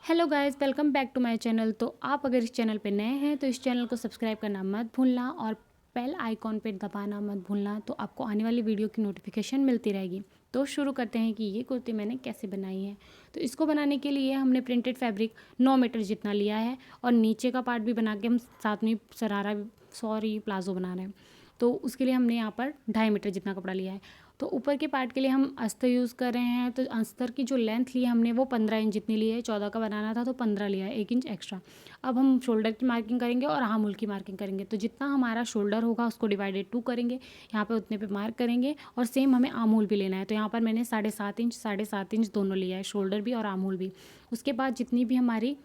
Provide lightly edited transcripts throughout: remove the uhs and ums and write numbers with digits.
Hello guys, welcome back to my channel. तो आप अगर इस चैनल पे नए हैं तो इस चैनल को सब्सक्राइब करना मत भूलना और बेल आइकॉन पे दबाना मत भूलना, तो आपको आने वाली वीडियो की नोटिफिकेशन मिलती रहेगी। तो शुरू करते हैं कि ये कुर्ती मैंने कैसे बनाई है। तो इसको बनाने के लिए हमने प्रिंटेड फैब्रिक 9 मीटर जितना लिया है और नीचे का पार्ट भी बना के हम साथ में प्लाजो बना रहे हैं। तो उसके लिए हमने यहाँ पर 2.5 मीटर जितना कपड़ा लिया है। तो ऊपर के पार्ट के लिए हम अस्तर यूज़ कर रहे हैं। तो अस्तर की जो लेंथ ली है हमने वो 15 इंच जितनी ली है। 14 का बनाना था तो 15 लिया है, 1 इंच एक्स्ट्रा। अब हम शोल्डर की मार्किंग करेंगे और आर्म होल की मार्किंग करेंगे। तो जितना हमारा शोल्डर होगा उसको डिवाइडेड 2 करेंगे, यहाँ पे उतने पे मार्क करेंगे। और सेम हमें आर्म होल भी लेना है। तो यहाँ पर मैंने 7.5 इंच दोनों लिया है, शोल्डर भी और आर्म होल भी। उसके बाद जितनी भी हमारी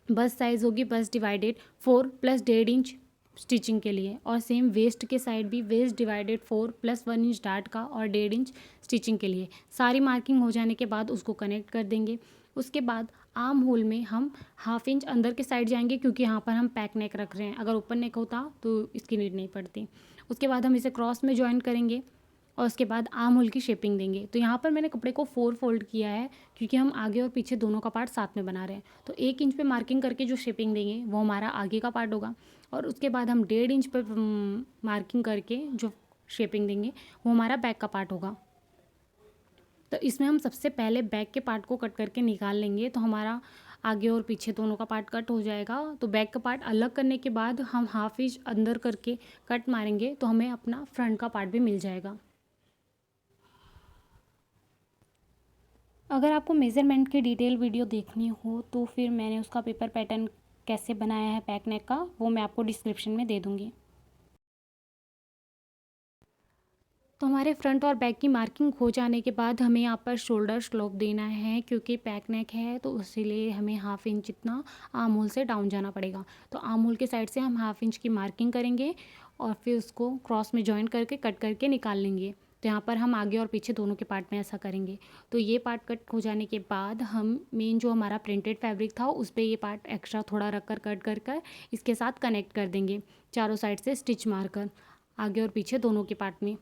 बस साइज़ होगी, बस डिवाइडेड 4 प्लस 1.5 इंच स्टिचिंग के लिए। और सेम वेस्ट के साइड भी waist divided 4 plus 1 inch dart का और 1.5 इंच स्टिचिंग के लिए। सारी मार्किंग हो जाने के बाद उसको कनेक्ट कर देंगे। उसके बाद आर्म होल में हम 1/2 इंच अंदर के साइड जाएंगे, क्योंकि यहाँ पर हम पैक नेक रख रहे हैं। अगर ओपन नेक होता तो इसकी नीड नहीं पड़ती। उसके बाद हम इसे क्रॉस में ज्वाइन करेंगे और उसके बाद आर्म होल की शेपिंग देंगे। तो यहाँ पर मैंने कपड़े को 4 फोल्ड किया है, क्योंकि हम आगे और पीछे दोनों का पार्ट साथ में बना रहे हैं। तो 1 इंच पे मार्किंग करके जो शेपिंग देंगे वो हमारा आगे का पार्ट होगा। और उसके बाद हम 1.5 इंच पे मार्किंग करके जो शेपिंग देंगे वो हमारा बैक का पार्ट होगा। तो इसमें हम सबसे पहले बैक के पार्ट को कट करके निकाल लेंगे, तो हमारा आगे और पीछे दोनों का पार्ट कट हो जाएगा। तो बैक का पार्ट अलग करने के बाद हम 1/2 इंच अंदर करके कट मारेंगे, तो हमें अपना फ्रंट का पार्ट भी मिल जाएगा। अगर आपको मेज़रमेंट की डिटेल वीडियो देखनी हो तो फिर मैंने उसका पेपर पैटर्न कैसे बनाया है बैक नेक का, वो मैं आपको डिस्क्रिप्शन में दे दूँगी। तो हमारे फ्रंट और बैक की मार्किंग हो जाने के बाद हमें यहाँ पर शोल्डर स्लोप देना है, क्योंकि बैक नेक है तो इसीलिए हमें 1/2 इंच जितना आर्म होल से डाउन जाना पड़ेगा। तो आर्म होल के साइड से हम 1/2 इंच की मार्किंग करेंगे और फिर उसको क्रॉस में जॉइन करके कट करके निकाल लेंगे। तो यहाँ पर हम आगे और पीछे दोनों के पार्ट में ऐसा करेंगे। तो ये पार्ट कट हो जाने के बाद हम मेन जो हमारा प्रिंटेड फैब्रिक था उस पर ये पार्ट एक्स्ट्रा थोड़ा रख कर कट कर कर इसके साथ कनेक्ट कर देंगे, चारों साइड से स्टिच मारकर आगे और पीछे दोनों के पार्ट में।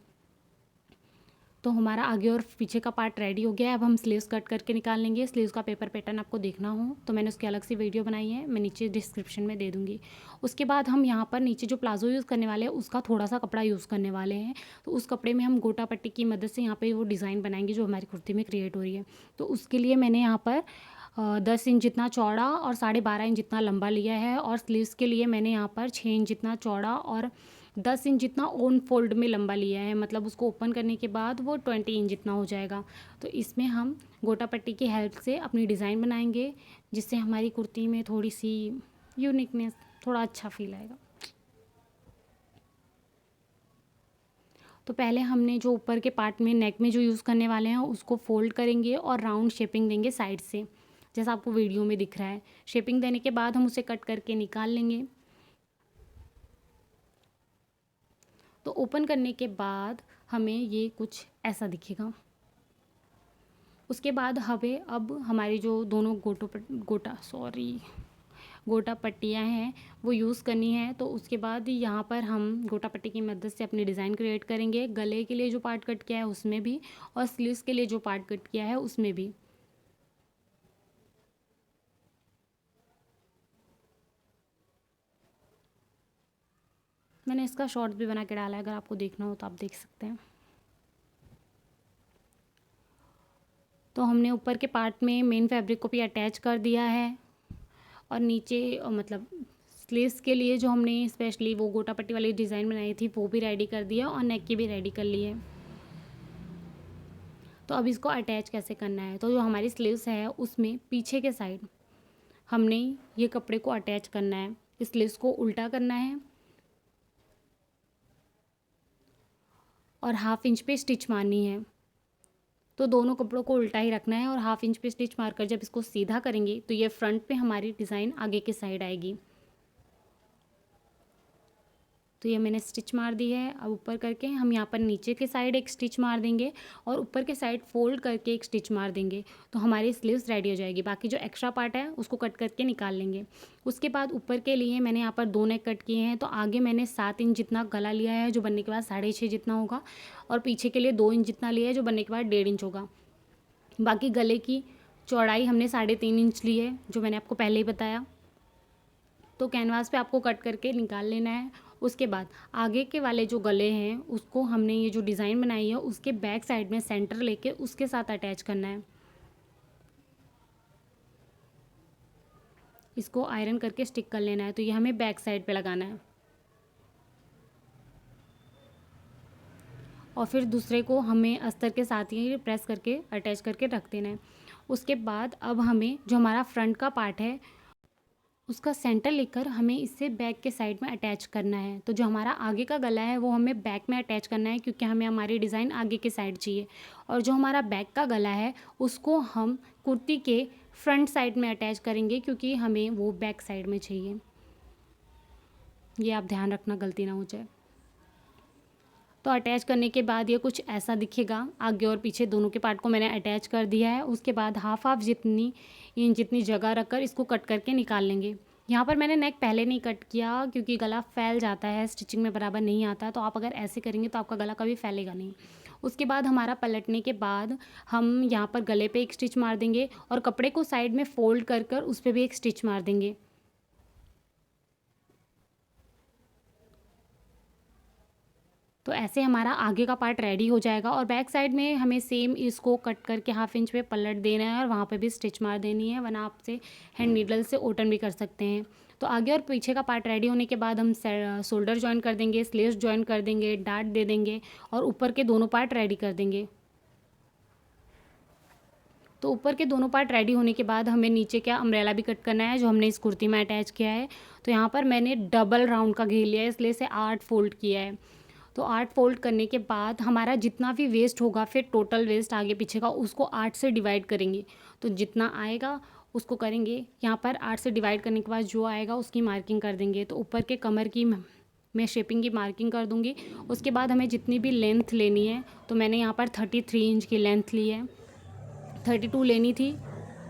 तो हमारा आगे और पीछे का पार्ट रेडी हो गया है। अब हम स्लीव्स कट करके निकाल लेंगे। स्लीव्स का पेपर पैटर्न आपको देखना हो तो मैंने उसकी अलग सी वीडियो बनाई है, मैं नीचे डिस्क्रिप्शन में दे दूँगी। उसके बाद हम यहाँ पर नीचे जो प्लाजो यूज़ करने वाले हैं उसका थोड़ा सा कपड़ा यूज़ करने वाले हैं। तो उस कपड़े में हम गोटा पट्टी की मदद से यहाँ पर वो डिज़ाइन बनाएंगे जो हमारी कुर्ती में क्रिएट हो रही है। तो उसके लिए मैंने यहाँ पर 10 इंच जितना चौड़ा और 12.5 इंच जितना लंबा लिया है। और स्लीव्स के लिए मैंने यहाँ पर 6 इंच जितना चौड़ा और 10 इंच जितना ओन फोल्ड में लंबा लिया है। मतलब उसको ओपन करने के बाद वो 20 इंच जितना हो जाएगा। तो इसमें हम गोटा पट्टी की हेल्प से अपनी डिज़ाइन बनाएंगे, जिससे हमारी कुर्ती में थोड़ी सी यूनिकनेस, थोड़ा अच्छा फील आएगा। तो पहले हमने जो ऊपर के पार्ट में नेक में जो यूज़ करने वाले हैं उसको फोल्ड करेंगे और राउंड शेपिंग देंगे साइड से, जैसा आपको वीडियो में दिख रहा है। शेपिंग देने के बाद हम उसे कट करके निकाल लेंगे। तो ओपन करने के बाद हमें ये कुछ ऐसा दिखेगा। उसके बाद हमें अब हमारी जो दोनों गोटा पट्टियाँ हैं वो यूज़ करनी है। तो उसके बाद यहाँ पर हम गोटा पट्टी की मदद से अपनी डिज़ाइन क्रिएट करेंगे। गले के लिए जो पार्ट कट किया है उसमें भी और स्लीव्स के लिए जो पार्ट कट किया है उसमें भी। मैंने इसका शॉर्ट्स भी बना के डाला है, अगर आपको देखना हो तो आप देख सकते हैं। तो हमने ऊपर के पार्ट में मेन फैब्रिक को भी अटैच कर दिया है और नीचे मतलब स्लीव्स के लिए जो हमने स्पेशली वो गोटा पट्टी वाली डिज़ाइन बनाई थी वो भी रेडी कर दिया और नेक की भी रेडी कर ली है। तो अब इसको अटैच कैसे करना है, तो जो हमारी स्लीव्स है उसमें पीछे के साइड हमने ये कपड़े को अटैच करना है। स्लीव्स को उल्टा करना है और 1/2 इंच पे स्टिच मारनी है। तो दोनों कपड़ों को उल्टा ही रखना है और 1/2 इंच पे स्टिच मारकर जब इसको सीधा करेंगे तो ये फ्रंट पे हमारी डिज़ाइन आगे की साइड आएगी। तो ये मैंने स्टिच मार दी है। अब ऊपर करके हम यहाँ पर नीचे के साइड एक स्टिच मार देंगे और ऊपर के साइड फोल्ड करके एक स्टिच मार देंगे, तो हमारी स्लीव्स रेडी हो जाएगी। बाकी जो एक्स्ट्रा पार्ट है उसको कट करके निकाल लेंगे। उसके बाद ऊपर के लिए मैंने यहाँ पर 2 नेक कट किए हैं। तो आगे मैंने 7 इंच जितना गला लिया है जो बनने के बाद 6.5 जितना होगा, और पीछे के लिए 2 इंच जितना लिया है जो बनने के बाद 1.5 इंच होगा। बाकी गले की चौड़ाई हमने 3.5 इंच ली है, जो मैंने आपको पहले ही बताया। तो कैनवास पे आपको कट करके निकाल लेना है। उसके बाद आगे के वाले जो गले हैं उसको हमने ये जो डिज़ाइन बनाई है उसके बैक साइड में सेंटर लेके उसके साथ अटैच करना है। इसको आयरन करके स्टिक कर लेना है। तो ये हमें बैक साइड पे लगाना है और फिर दूसरे को हमें अस्तर के साथ ही प्रेस करके अटैच करके रख देना है। उसके बाद अब हमें जो हमारा फ्रंट का पार्ट है उसका सेंटर लेकर हमें इससे बैक के साइड में अटैच करना है। तो जो हमारा आगे का गला है वो हमें बैक में अटैच करना है, क्योंकि हमें हमारी डिज़ाइन आगे के साइड चाहिए। और जो हमारा बैक का गला है उसको हम कुर्ती के फ्रंट साइड में अटैच करेंगे, क्योंकि हमें वो बैक साइड में चाहिए। ये आप ध्यान रखना, गलती ना हो जाए। तो अटैच करने के बाद ये कुछ ऐसा दिखेगा। आगे और पीछे दोनों के पार्ट को मैंने अटैच कर दिया है। उसके बाद हाफ जितनी जगह रखकर इसको कट करके निकाल लेंगे। यहाँ पर मैंने नेक पहले नहीं कट किया, क्योंकि गला फैल जाता है, स्टिचिंग में बराबर नहीं आता। तो आप अगर ऐसे करेंगे तो आपका गला कभी फैलेगा नहीं। उसके बाद हमारा पलटने के बाद हम यहाँ पर गले पे एक स्टिच मार देंगे और कपड़े को साइड में फोल्ड कर कर उस पर भी एक स्टिच मार देंगे। तो ऐसे हमारा आगे का पार्ट रेडी हो जाएगा। और बैक साइड में हमें सेम इसको कट करके हाफ इंच पे पलट देना है और वहाँ पे भी स्टिच मार देनी है, वरना आपसे हैंड नीडल से ओटन भी कर सकते हैं। तो आगे और पीछे का पार्ट रेडी होने के बाद हम शोल्डर जॉइन कर देंगे, स्लीव्स जॉइन कर देंगे, डार्ट दे देंगे और ऊपर के दोनों पार्ट रेडी कर देंगे। तो ऊपर के दोनों पार्ट रेडी होने के बाद हमें नीचे क्या अम्ब्रेला भी कट करना है, जो हमने इस कुर्ती में अटैच किया है। तो यहाँ पर मैंने डबल राउंड का घेर लिया है, इसलिए इसे 8 फोल्ड किया है। तो 8 फोल्ड करने के बाद हमारा जितना भी वेस्ट होगा, फिर टोटल वेस्ट आगे पीछे का उसको 8 से डिवाइड करेंगे। तो जितना आएगा उसको करेंगे, यहाँ पर 8 से डिवाइड करने के बाद जो आएगा उसकी मार्किंग कर देंगे। तो ऊपर के कमर की मैं शेपिंग की मार्किंग कर दूँगी। उसके बाद हमें जितनी भी लेंथ लेनी है, तो मैंने यहाँ पर 33 इंच की लेंथ ली है। 32 लेनी थी,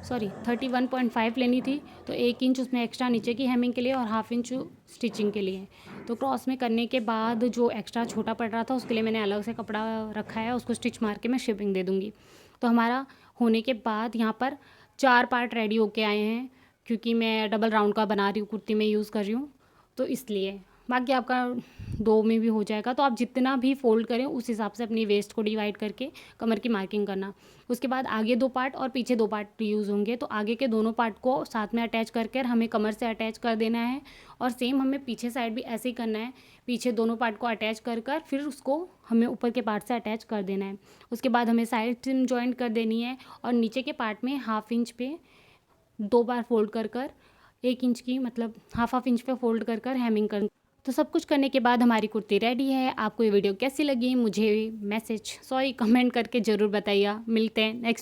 सॉरी 31.5 लेनी थी। तो 1 इंच उसमें एक्स्ट्रा नीचे की हेमिंग के लिए और हाफ इंच स्टिचिंग के लिए। तो क्रॉस में करने के बाद जो एक्स्ट्रा छोटा पड़ रहा था उसके लिए मैंने अलग से कपड़ा रखा है, उसको स्टिच मार के मैं शेपिंग दे दूँगी। तो हमारा होने के बाद यहाँ पर 4 पार्ट रेडी होके आए हैं, क्योंकि मैं डबल राउंड का बना रही हूँ, कुर्ती में यूज़ कर रही हूँ, तो इसलिए। बाकी आपका 2 में भी हो जाएगा। तो आप जितना भी फोल्ड करें उस हिसाब से अपनी वेस्ट को डिवाइड करके कमर की मार्किंग करना। उसके बाद आगे 2 पार्ट और पीछे 2 पार्ट यूज़ होंगे। तो आगे के दोनों पार्ट को साथ में अटैच करके हमें कमर से अटैच कर देना है और सेम हमें पीछे साइड भी ऐसे ही करना है। पीछे दोनों पार्ट को अटैच कर फिर उसको हमें ऊपर के पार्ट से अटैच कर देना है। उसके बाद हमें साइड सिम जॉइंट कर देनी है और नीचे के पार्ट में हाफ इंच पे 2 बार फोल्ड कर 1 इंच की, मतलब हाफ इंच पे फोल्ड कर हेमिंग कर। तो सब कुछ करने के बाद हमारी कुर्ती रेडी है। आपको ये वीडियो कैसी लगी मुझे कमेंट करके ज़रूर बताइए। मिलते हैं नेक्स्ट